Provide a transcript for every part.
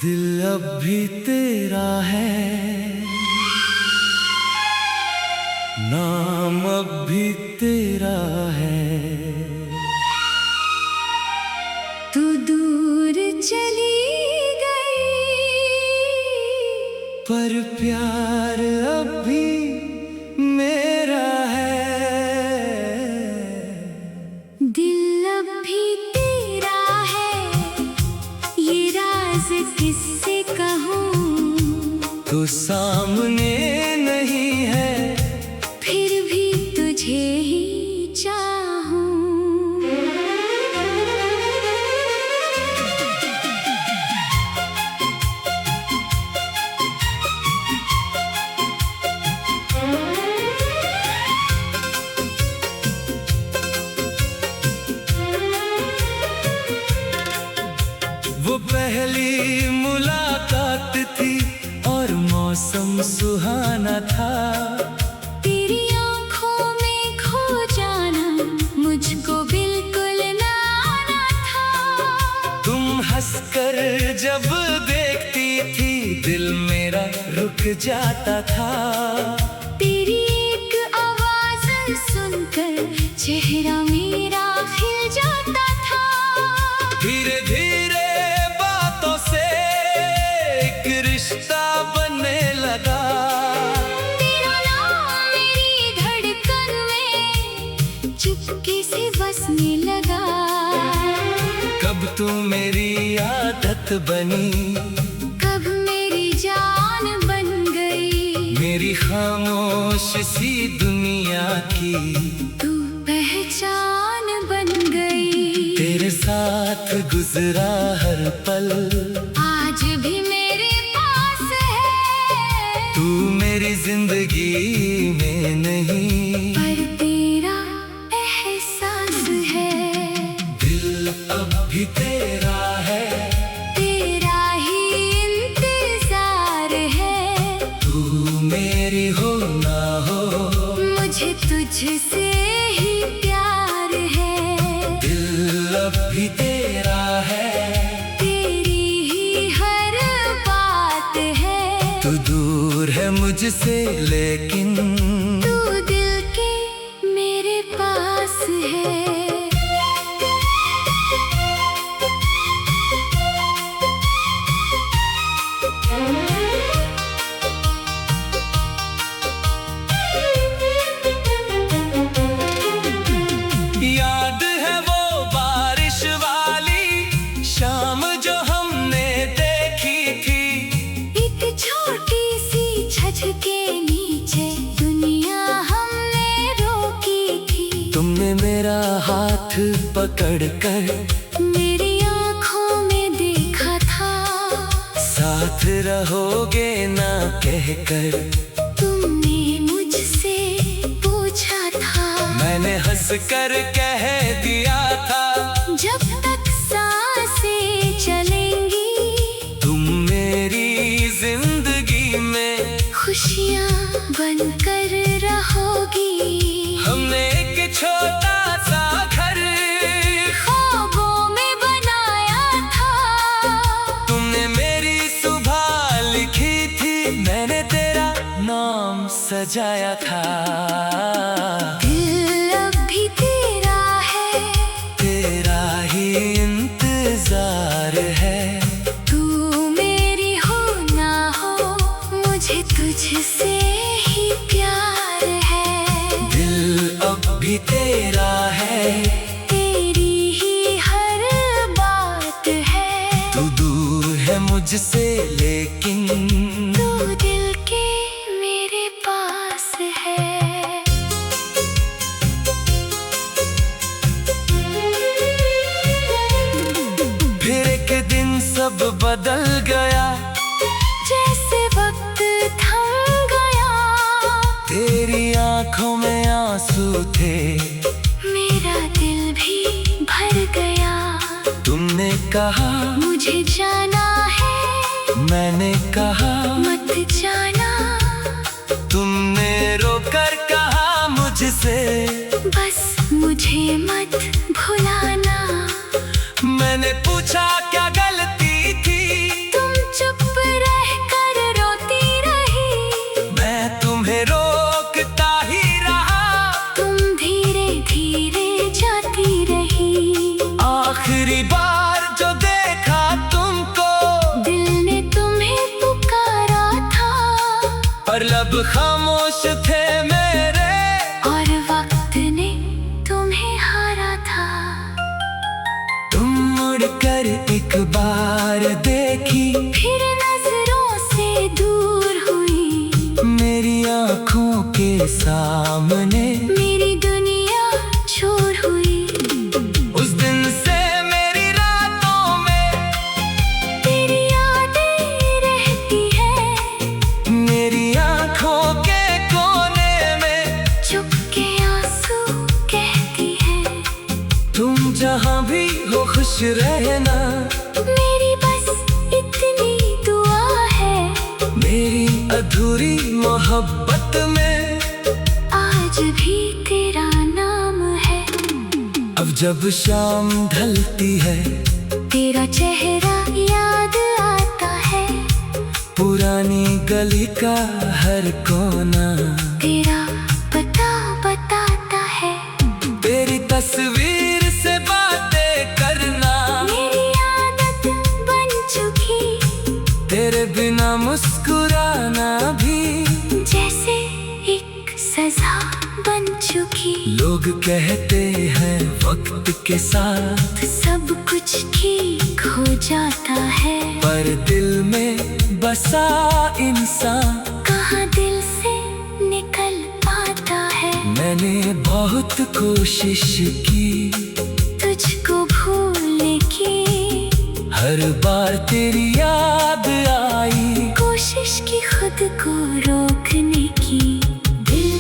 दिल अब भी तेरा है, नाम अब भी तेरा है। तू दूर चली गई, पर प्यार अब भी मेरा है। दिल अब भी तेरा है, ये राज किससे कहूँ। तू सामने नहीं है, फिर भी तुझे ही चाहूँ। वो पहली मुलाकात थी और मौसम सुहाना था। तेरी आँखों में खो जाना मुझको बिल्कुल ना आना था। तुम हंसकर जब देखती थी, दिल मेरा रुक जाता था। तेरी एक आवाज सुनकर चेहरा मेरा खिल जाता था। धीरे धीरे बातों से एक रिश्ता बनने लगा। तेरा नाम मेरी धड़कन में चुपके से बसने लगा। कब तू मेरी आदत बनी, कब मेरी जान बन गई। मेरी खामोश सी दुनिया की तू पहचान बन गई। तेरे साथ गुजरा हर पल आज भी मेरे पास है। तू मेरी जिंदगी में नहीं, पर तेरा एहसास है। दिल अब भी तेरा है, तेरा ही इंतजार है। तू मेरी हो ना हो, मुझे तुझसे ही प्यार है। दिल अब भी तेरा है। तेरी ही हर बात है। तू दूर है मुझसे लेकिन तू दिल के मेरे पास है। याद है वो बारिश वाली शाम जो हमने देखी थी। एक छोटी सी छत के नीचे दुनिया हमने रोकी थी। तुमने मेरा हाथ पकड़कर मेरी आँखों में देखा था। साथ रहोगे ना कहकर तुमने मुझसे पूछा था। मैंने हंसकर कह दिया था, जब तक सांसें चलेंगी तुम मेरी जिंदगी में खुशियाँ बनकर रहोगी। हमने एक छोटा सा घर ख्वाबों में बनाया था। तुमने मेरी सुबह लिखी थी, मैंने तेरा नाम सजाया था। दिल अब भी तेरा है, तेरा ही इंतजार है। तू मेरी हो ना हो, मुझे तुझसे ही प्यार है। दिल अब भी तेरा है, तेरी ही हर बात है। तू दूर है मुझसे लेकिन तू दिल के मेरे पास है। फिर एक दिन सब बदल गया, जैसे वक्त थम गया। तेरी आंखों में आंसू थे, मेरा दिल भी भर गया। तुमने कहा मुझे जाना है, मैंने कहा मत जाना। तुमने रोकर कहा मुझसे, बस मुझे मत भुलाना। मैंने पूछा क्या गलती थी, तुम लब खामोश थे मेरे, और वक्त ने तुम्हें हारा था। तुम मुड़कर एक बार देखी, फिर नजरों से दूर हुई। मेरी आँखों के सामने मेरी दुनिया चूर हुई। उस दिन से मेरी रातों में तेरी यादें रहती है। मेरी आँखों के कोने में चुपके आंसू कहती है। तुम जहाँ भी हो खुश रहना, मेरी बस इतनी दुआ है। मेरी अधूरी मोहब्बत में आज भी तेरा नाम है। अब जब शाम ढलती है, तेरा चेहरा याद आता है। पुरानी गली का हर कोना तेरा पता बताता है। तेरी तस्वीर से बातें करना मेरी आदत बन चुकी। तेरे बिना मुस्कुराना भी जैसे एक सजा बन चुकी। लोग कहते हैं वक्त के साथ सब कुछ ठीक हो जाता है। पर दिल में बसा इंसान कहाँ दिल से निकल पाता है। मैंने बहुत कोशिश की तुझको भूलने की। हर बार तेरी याद आई, कोशिश की खुद को रोकने की। दिल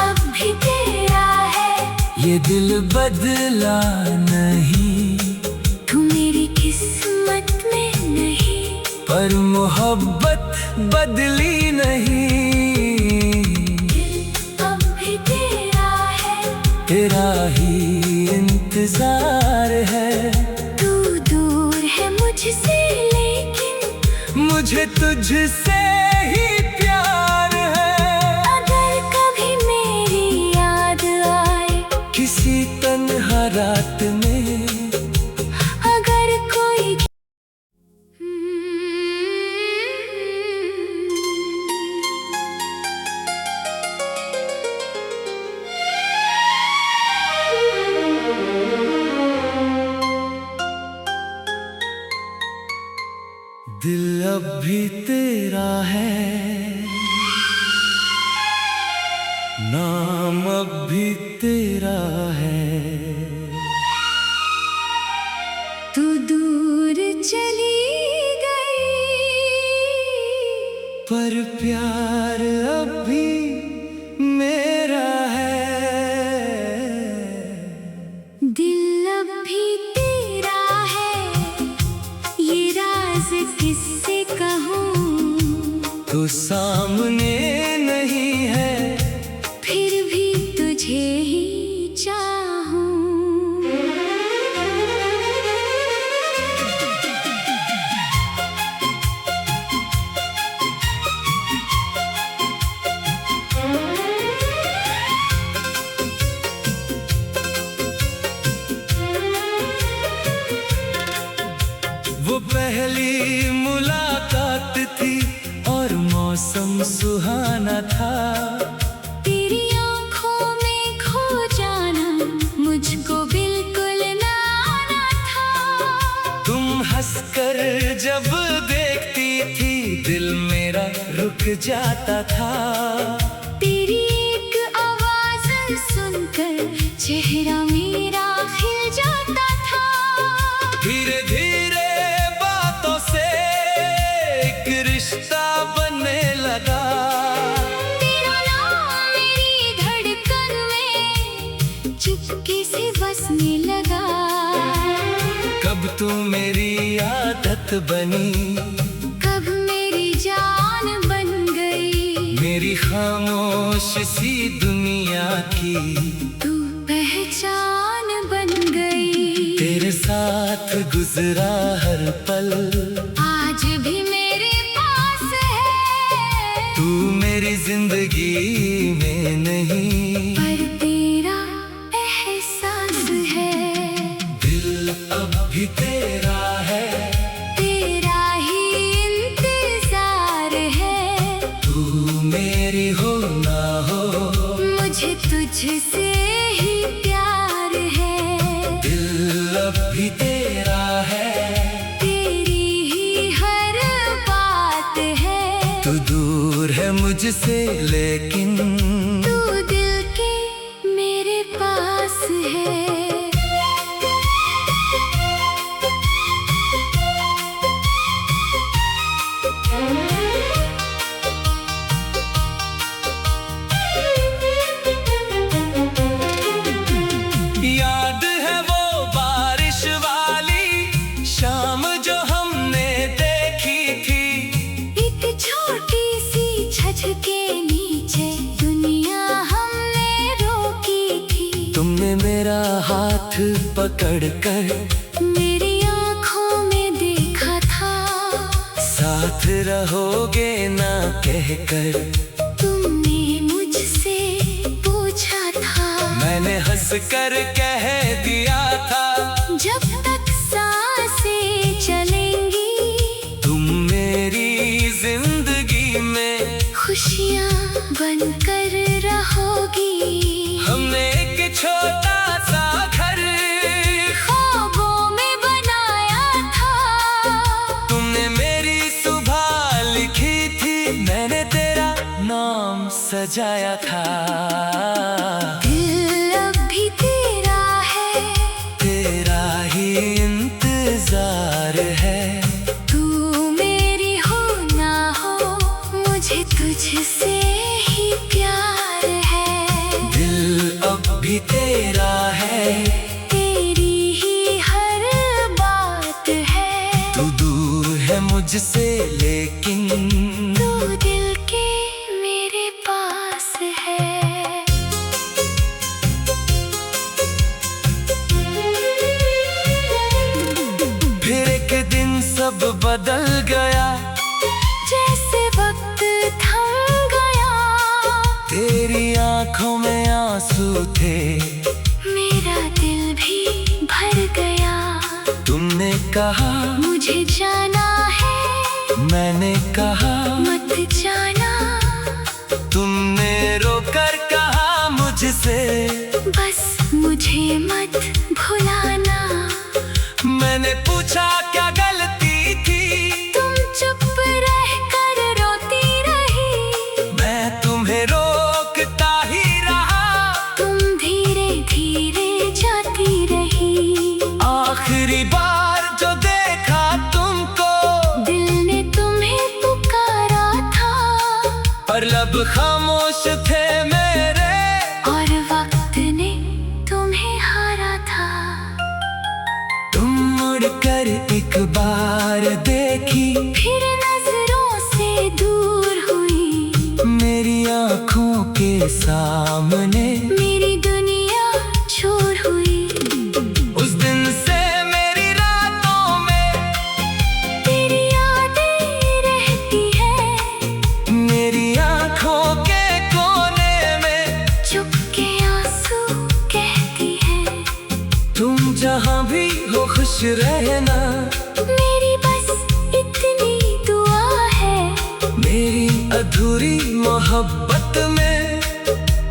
अब भी तेरा है। ये दिल बदला नहीं, तू मेरी किस्मत में नहीं। पर मोहब्बत बदली नहीं। दिल अब भी तेरा है। तेरा ही इंतजार है। तू दूर है मुझसे लेकिन मुझे तुझसे ही प्यार है। अगर कभी मेरी याद आए, किसी तन्हा रात में अगर कोई दिल अब भी तेरा है, नाम अब भी तेरा है। तू दूर चली गई, पर प्यार अब भी मेरा है। दिल अब भी तेरा है। ये राज किससे कहूँ, तू सामने नहीं है, फिर भी तुझे ही चाहूँ। वो पहली मुलाकात थी और मौसम सुहाना था। तेरी आँखों में खो जाना मुझको बिल्कुल ना आना था। तुम हंसकर जब देखती थी, दिल मेरा रुक जाता था। तेरी एक आवाज सुनकर चेहरा मेरा खिल जाता था। धीरे धीरे बातों से एक रिश्ता बनने लगा। तेरा नाम मेरी धड़कन में चुपके से बसने लगा। कब तू मेरी आदत बनी, कब मेरी जान बन गई। मेरी खामोश सी दुनिया की तू पहचान बन गई। तेरे साथ गुजरा हर पल आज भी मेरे पास है। तू मेरी जिंदगी में नहीं, पर तेरा एहसास है। दिल अब भी तेरा है। तेरा ही इंतजार है। तू मेरी हो तुझसे ही प्यार है। दिल अब भी तेरा है, तेरी ही हर बात है। तू दूर है मुझसे लेकिन तू दिल के मेरे पास है। याद है वो बारिश वाली शाम जो हमने देखी थी। एक छोटी सी छत के नीचे दुनिया हमने रोकी थी। तुमने मेरा हाथ पकड़कर मेरी आँखों में देखा था, साथ रहोगे ना कहकर तुमने मुझसे पूछा था। मैंने हंस कर कह दिया था, जब तक सांसें चलेंगी तुम मेरी जिंदगी में खुशियाँ बनकर रहोगी। हमने एक छोटा सा घर ख्वाबों में बनाया था। तुमने मेरी सुबह लिखी थी, मैंने तेरा नाम सजाया था। दिल अब भी तेरा है, तेरा ही इंतजार है। तू मेरी हो ना हो मुझे तुझसे ही प्यार है। दिल अब भी तेरा है, तेरी ही हर बात है। तू दूर है मुझसे लेकिन तू दिल के मेरे पास है। फिर एक दिन सब बदल गया, जैसे वक्त थम गया। तेरी आंखों में आंसू थे, मेरा दिल भी भर गया। तुमने कहा मुझे जाना है, मैंने कहा मत जाना। तुमने रोकर कहा मुझसे बस मुझे मत भुलाना। मैंने पूछा क्या गलती थी, तुम चुप रह कर रोती रही। मैं तुम्हें रोकता ही रहा। तुम धीरे धीरे जाती रही। आखिरी बार जो देखा तुमको, दिल ने तुम्हें पुकारा था, पर लब खामोश थे मेरे। और वक्त ने तुम्हें हारा था। तुम मुड़कर एक बार देखी, फिर नजरों से दूर हुई। मेरी आंखों के सामने मेरी दुनिया छोड़ हुई। उस दिन से मेरी रातों में तेरी यादें रहती है। मेरी आंखों के कोने में चुपके आंसू कहती है। तुम जहां भी हो खुश रहना। मेरी बस इतनी दुआ है, मेरी अधूरी मोहब्बत में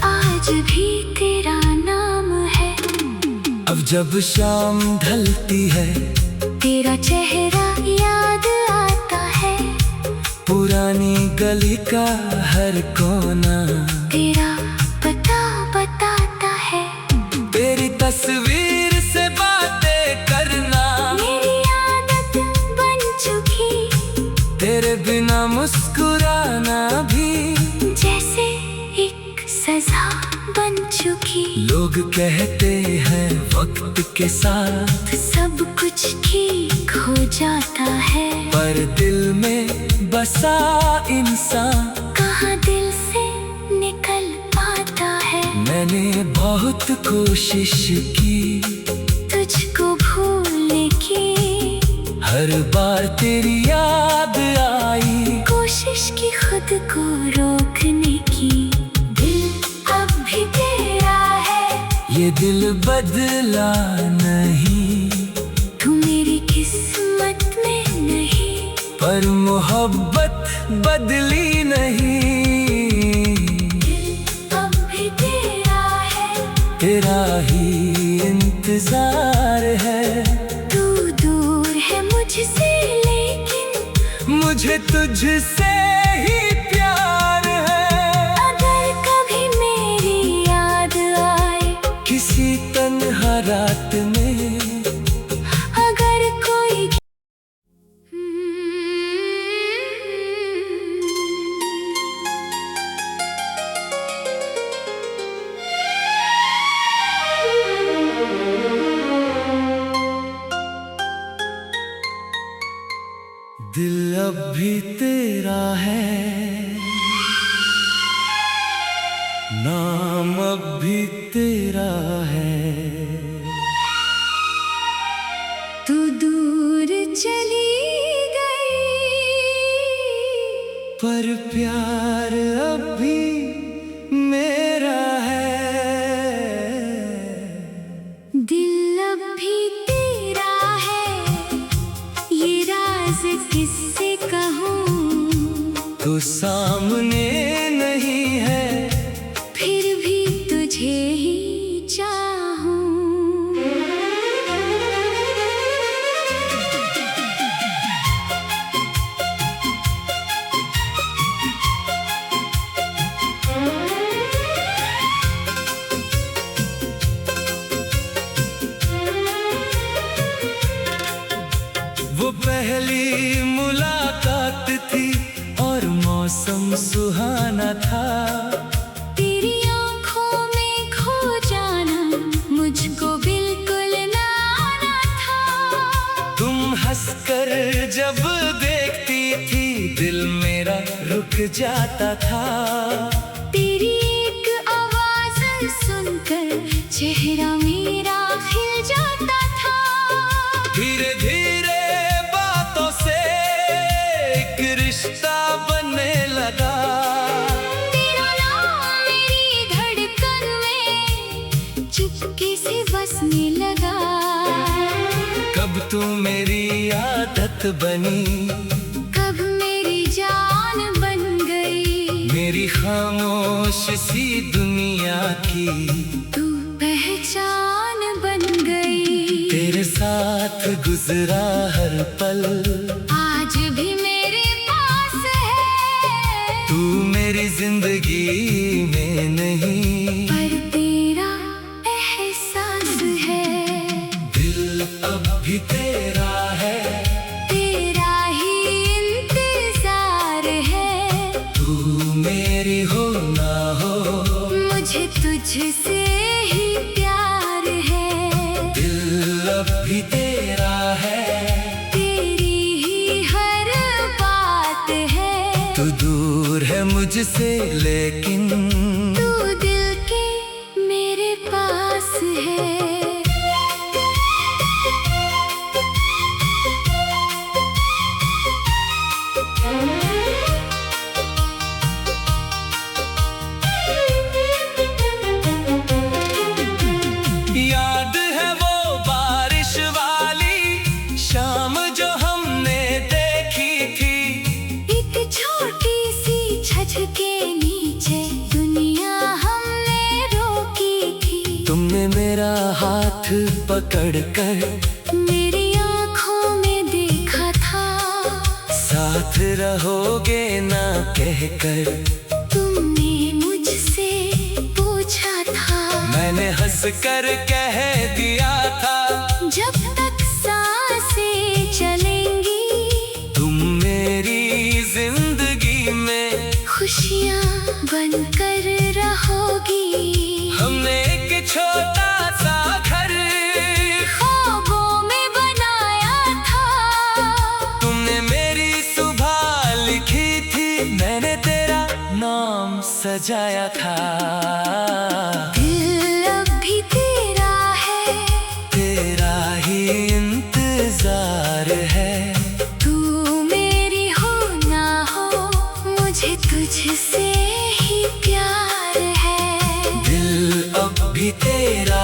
आज भी तेरा नाम है। अब जब शाम ढलती है, तेरा चेहरा याद आता है। पुरानी गली का हर कोना तेरा पता बताता है। तेरी तस्वीर से बातें करना मेरी आदत बन चुकी। तेरे बिना मुस्कुराना भी जैसे एक सजा बन चुकी। लोग कहते हैं वक्त के साथ सब कुछ ठीक हो जाता है, पर दिल में बसा इंसान कहाँ दिल से निकल पाता है। मैंने बहुत कोशिश की तुझको भूलने की, हर बार तेरी याद आई। कोशिश की खुद को रोकने की। दिल अब भी तेरा है, ये दिल बदला नहीं, तू मेरी किस्मत में नहीं। पर मोहब्बत बदली नहीं। दिल अब भी तेरा है, तेरा ही इंतजार है। तू दूर है मुझसे लेकिन मुझे तुझसे ही प्यार है। अगर कभी मेरी याद आए किसी तन्हा रात में अगर कोई दिल अब भी तेरा है, नाम अब भी तेरा है। तू दूर चली गई पर प्यार अब भी मेरा है। दिल अब भी तेरा है, ये राज किससे कहूँ। तो सामने नहीं है फिर भी तुझे ही चाहूँ। वो पहली मुलाकात थी और मौसम सुहाना था। तेरी आँखों में खो जाना मुझको बिल्कुल ना आना था। तुम हंसकर जब देखती थी दिल मेरा रुक जाता था। तेरी एक आवाज सुनकर चेहरा मेरा खिल जाता था। धीरे धीरे बातों से एक रिश्ता बनने लगा। तेरा नाम मेरी धड़कन में चुपके से बसने लगा। कब तू मेरी आदत बनी, कब मेरी जान बन गई। मेरी खामोश सी दुनिया की तू पहचान बन गई। तेरे साथ गुजरा हर पल आज भी मेरे पास है। तू मेरी जिंदगी में नहीं पर तेरा एहसास है। दिल अब भी तेरा है, तेरा ही इंतजार है। तू मेरी हो ना हो मुझे तुझसे ही प्यार है। दिल अब भी तेरा है। तेरी ही हर बात है। तू दूर है मुझसे लेकिन तू दिल के मेरे पास है। याद है वो बारिश वाली शाम जो हमने देखी थी। एक छोटी सी छत के नीचे दुनिया हमने रोकी थी। तुमने मेरा हाथ पकड़कर मेरी आँखों में देखा था। साथ रहोगे ना कहकर तुमने मुझसे पूछा था। मैंने हंस कर कह दिया था जब तक सांसें चलेंगी तुम मेरी जिंदगी में खुशियाँ बनकर रहोगी। हमने एक छोटा सा घर ख्वाबों में बनाया था। तुमने मेरी सुबह लिखी थी, मैंने तेरा नाम सजाया था। दिल अब भी तेरा है, तेरा ही इंतजार है। तू मेरी हो ना हो मुझे तुझसे ही प्यार है। दिल अब भी तेरा